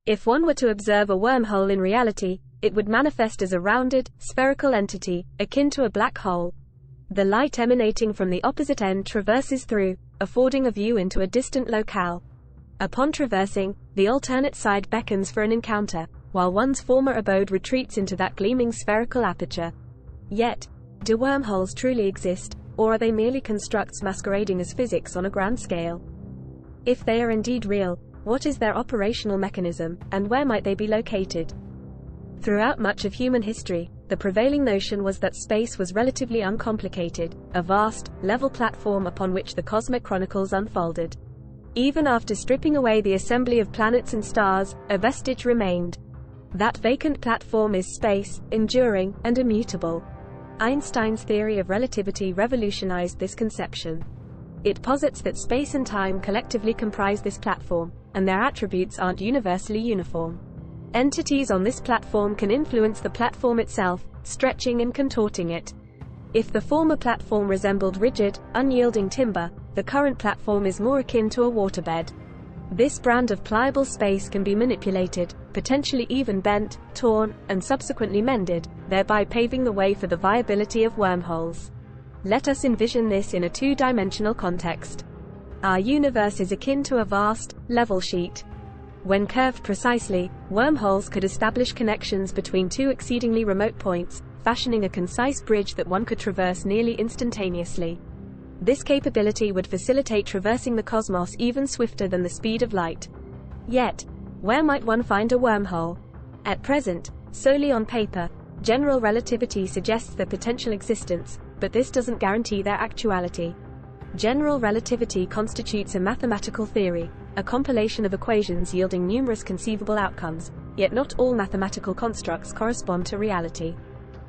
If one were to observe a wormhole in reality, it would manifest as a rounded, spherical entity, akin to a black hole. The light emanating from the opposite end traverses through, affording a view into a distant locale. Upon traversing, the alternate side beckons for an encounter, while one's former abode retreats into that gleaming spherical aperture. Yet, do wormholes truly exist, or are they merely constructs masquerading as physics on a grand scale? If they are indeed real, what is their operational mechanism, and where might they be located? Throughout much of human history, the prevailing notion was that space was relatively uncomplicated, a vast, level platform upon which the cosmic chronicles unfolded. Even after stripping away the assembly of planets and stars, a vestige remained. That vacant platform is space, enduring, and immutable. Einstein's theory of relativity revolutionized this conception. It posits that space and time collectively comprise this platform, and their attributes aren't universally uniform. Entities on this platform can influence the platform itself, stretching and contorting it. If the former platform resembled rigid, unyielding timber, the current platform is more akin to a waterbed. This brand of pliable space can be manipulated, potentially even bent, torn, and subsequently mended, thereby paving the way for the viability of wormholes. Let us envision this in a two-dimensional context. Our universe is akin to a vast, level sheet. When curved precisely, wormholes could establish connections between two exceedingly remote points, fashioning a concise bridge that one could traverse nearly instantaneously. This capability would facilitate traversing the cosmos even swifter than the speed of light. Yet, where might one find a wormhole? At present, solely on paper, general relativity suggests their potential existence, but this doesn't guarantee their actuality. General relativity constitutes a mathematical theory, a compilation of equations yielding numerous conceivable outcomes, yet not all mathematical constructs correspond to reality.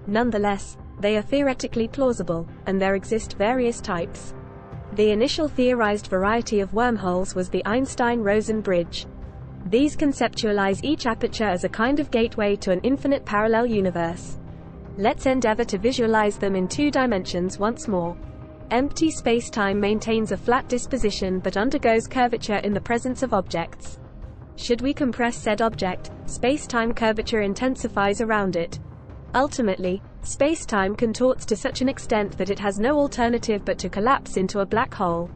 Nonetheless, they are theoretically plausible, and there exist various types. The initial theorized variety of wormholes was the Einstein-Rosen bridge. These conceptualize each aperture as a kind of gateway to an infinite parallel universe. Let's endeavor to visualize them in two dimensions once more. Empty space-time maintains a flat disposition but undergoes curvature in the presence of objects. Should we compress said object, space-time curvature intensifies around it. Ultimately, space-time contorts to such an extent that it has no alternative but to collapse into a black hole.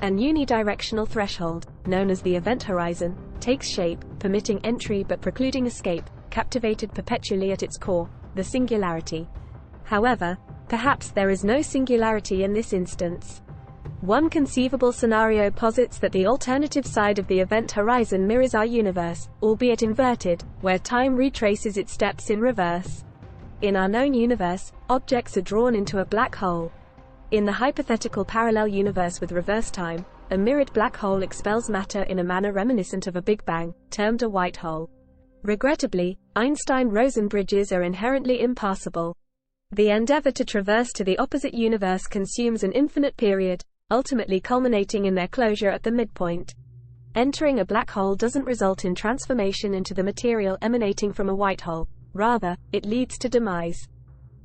An unidirectional threshold, known as the event horizon, takes shape, permitting entry but precluding escape, captivated perpetually at its core, the singularity. However, perhaps there is no singularity in this instance. One conceivable scenario posits that the alternative side of the event horizon mirrors our universe, albeit inverted, where time retraces its steps in reverse. In our known universe, objects are drawn into a black hole. In the hypothetical parallel universe with reverse time, a mirrored black hole expels matter in a manner reminiscent of a Big Bang, termed a white hole. Regrettably, Einstein-Rosen bridges are inherently impassable. The endeavor to traverse to the opposite universe consumes an infinite period, ultimately culminating in their closure at the midpoint. Entering a black hole doesn't result in transformation into the material emanating from a white hole. Rather, it leads to demise.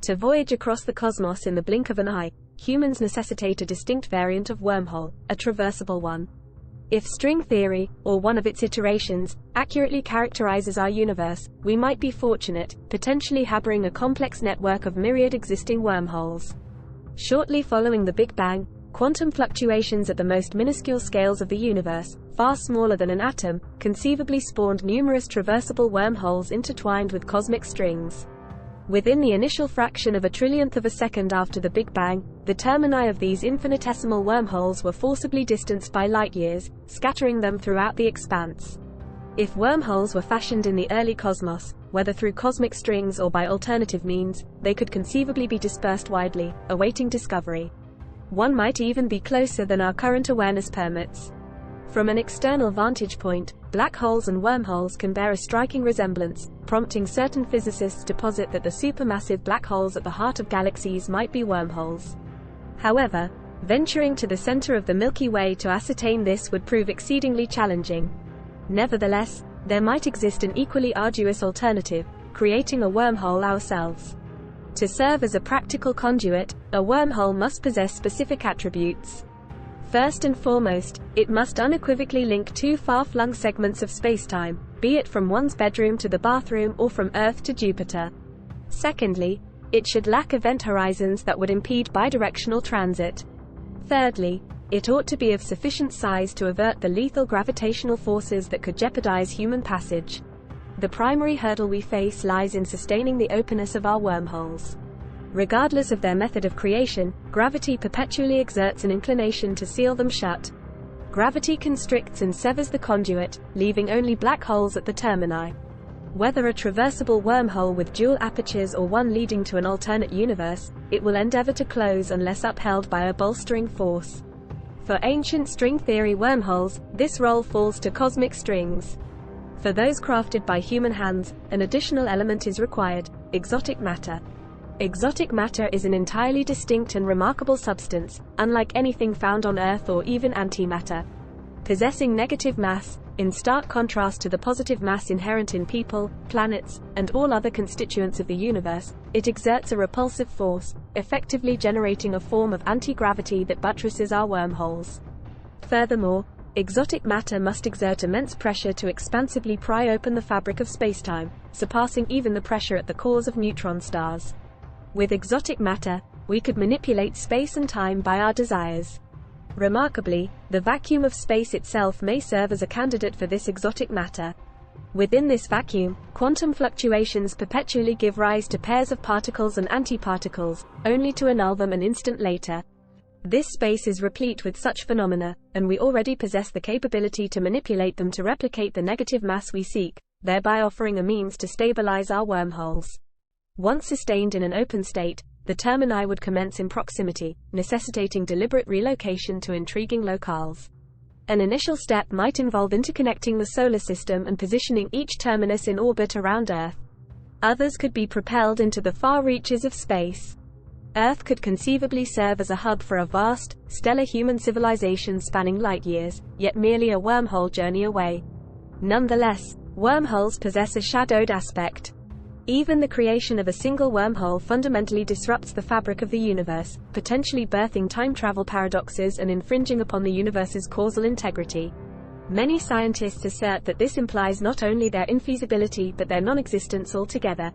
To voyage across the cosmos in the blink of an eye, humans necessitate a distinct variant of wormhole, a traversable one. If string theory, or one of its iterations, accurately characterizes our universe, we might be fortunate, potentially harboring a complex network of myriad existing wormholes. Shortly following the Big Bang, quantum fluctuations at the most minuscule scales of the universe, far smaller than an atom, conceivably spawned numerous traversable wormholes intertwined with cosmic strings. Within the initial fraction of a trillionth of a second after the Big Bang, the termini of these infinitesimal wormholes were forcibly distanced by light years, scattering them throughout the expanse. If wormholes were fashioned in the early cosmos, whether through cosmic strings or by alternative means, they could conceivably be dispersed widely, awaiting discovery. One might even be closer than our current awareness permits. From an external vantage point, black holes and wormholes can bear a striking resemblance, prompting certain physicists to posit that the supermassive black holes at the heart of galaxies might be wormholes. However, venturing to the center of the Milky Way to ascertain this would prove exceedingly challenging. Nevertheless, there might exist an equally arduous alternative, creating a wormhole ourselves. To serve as a practical conduit, a wormhole must possess specific attributes. First and foremost, it must unequivocally link two far-flung segments of spacetime, be it from one's bedroom to the bathroom or from Earth to Jupiter. Secondly, it should lack event horizons that would impede bidirectional transit. Thirdly, it ought to be of sufficient size to avert the lethal gravitational forces that could jeopardize human passage. The primary hurdle we face lies in sustaining the openness of our wormholes. Regardless of their method of creation, gravity perpetually exerts an inclination to seal them shut. Gravity constricts and severs the conduit, leaving only black holes at the termini. Whether a traversable wormhole with dual apertures or one leading to an alternate universe, it will endeavor to close unless upheld by a bolstering force. For ancient string theory wormholes, this role falls to cosmic strings. For those crafted by human hands, an additional element is required: exotic matter. Exotic matter is an entirely distinct and remarkable substance, unlike anything found on Earth or even antimatter. Possessing negative mass, in stark contrast to the positive mass inherent in people, planets, and all other constituents of the universe, it exerts a repulsive force, effectively generating a form of anti-gravity that buttresses our wormholes. Furthermore, exotic matter must exert immense pressure to expansively pry open the fabric of spacetime, surpassing even the pressure at the cores of neutron stars. With exotic matter, we could manipulate space and time by our desires. Remarkably, the vacuum of space itself may serve as a candidate for this exotic matter. Within this vacuum, quantum fluctuations perpetually give rise to pairs of particles and antiparticles, only to annul them an instant later. This space is replete with such phenomena, and we already possess the capability to manipulate them to replicate the negative mass we seek, thereby offering a means to stabilize our wormholes. Once sustained in an open state, the termini would commence in proximity, necessitating deliberate relocation to intriguing locales. An initial step might involve interconnecting the solar system and positioning each terminus in orbit around Earth. Others could be propelled into the far reaches of space. Earth could conceivably serve as a hub for a vast, stellar human civilization spanning light years, yet merely a wormhole journey away. Nonetheless, wormholes possess a shadowed aspect. Even the creation of a single wormhole fundamentally disrupts the fabric of the universe, potentially birthing time travel paradoxes and infringing upon the universe's causal integrity. Many scientists assert that this implies not only their infeasibility but their non-existence altogether.